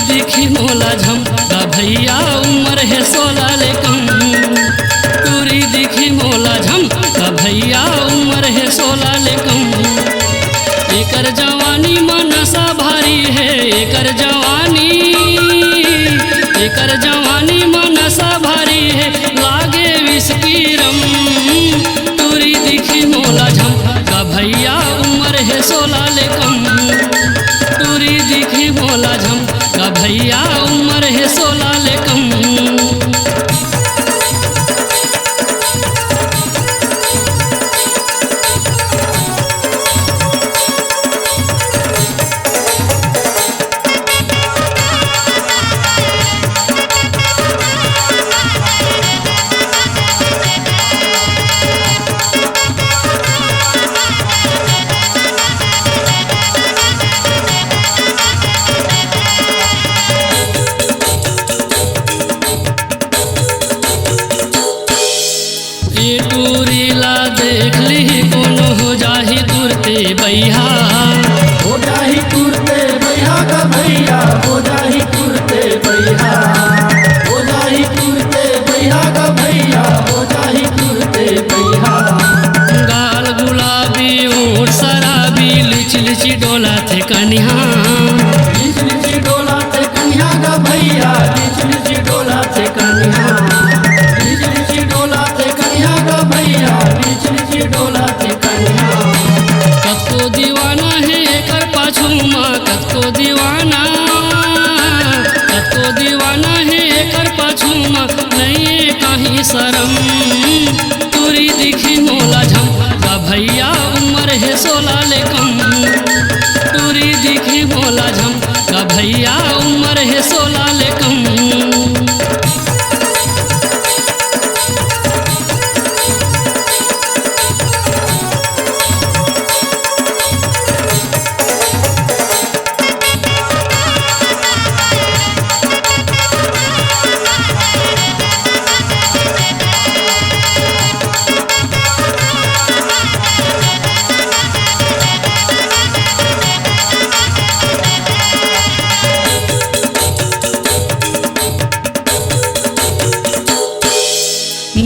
दिखी मोला झमका भैया उम्र है 16 ले कम। टूरी दिखी मोला झमका भैया उम्र है 16 ले कम। एकर जवानी मनसा भारी है, एकर जवानी मनसा भारी है, लागे विस्की रम। टूरी दिखी मोला झमका भैया उम्र है 16 ले कम। टूरी दिखी मोला झमका भैया उम्र है 16 ले कम। टूरीला देख ली कोनो हो जाही तुरते भैया, हो जाही तुरते भैया का भैया, हो जाही तुरते भैया, हो जाही तुरते भैया का भैया, हो जाही तुरते भैया। गाल गुलाबी ओठ शराबी लिच लिची डोला थे कन्या, लिच लिची डोला थे कन्या का भैया, लिच लिची डोला थे कन्या, लिच लिची डोला थे कन्या का भैया, लिच लिची डोला थे कन्या। कतो दीवाना है एकर पाछू माँ, कतो दीवाना है एकर पाछू माँ, नहीं कहीं शरम। टूरी दिखी मोला झमका भैया उम्र है 16 ले कम। टूरी दिखी मोला झमका भैया उम्र है 16 ले कम।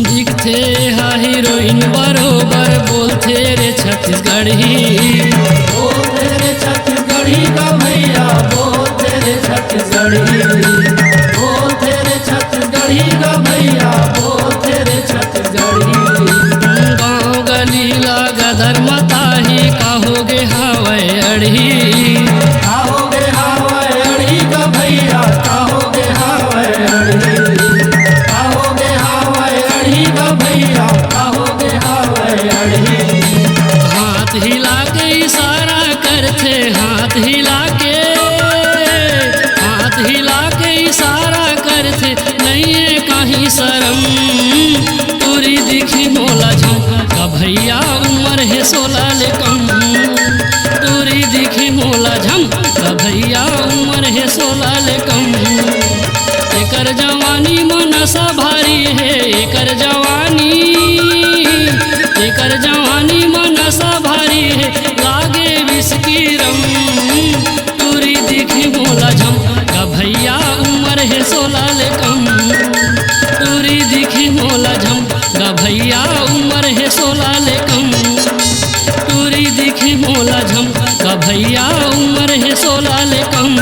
दिखते हा हीरोइन बरोबर बोलते रे छत्तीसगढ़ी, बोलते रे छत्तीसगढ़ी का भैया, बोलते रे छत्तीसगढ़ी, बोलते रे छत्तीसगढ़ी का भैया, बोलते रे छत्तीसगढ़ी। गाँव गली लागा धर्मताही कहोगे हवै अड़ी, कहोगे हवै अड़ी का भैया, कहोगे हवै अड़ी, कहोगे हवै अड़ी का भैया, कहोगे हवै अड़ी। हाथ हिला के इशारा करते, हाथ हिला के इशारा करते, नहीं कहीं शरम। टूरी दिखी मोला झमका भैया उम्र है 16 ले कम। टूरी दिखी मोला झमका भैया उम्र है 16 ले कम। एकर जवानी मनसा भारी है, एकर जवानी मनसा भारी है, लागे विस्की रम। टूरी दिखी मोला झमका भैया उम्र है 16 ले कम। टूरी दिखी मोला झमका भैया उम्र है 16 ले कम। टूरी दिखी मोला झमका भैया उम्र है 16 ले कम।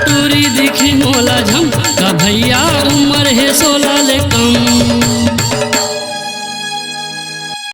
टूरी दिखी मोला झमका भैया उम्र है 16 ले कम।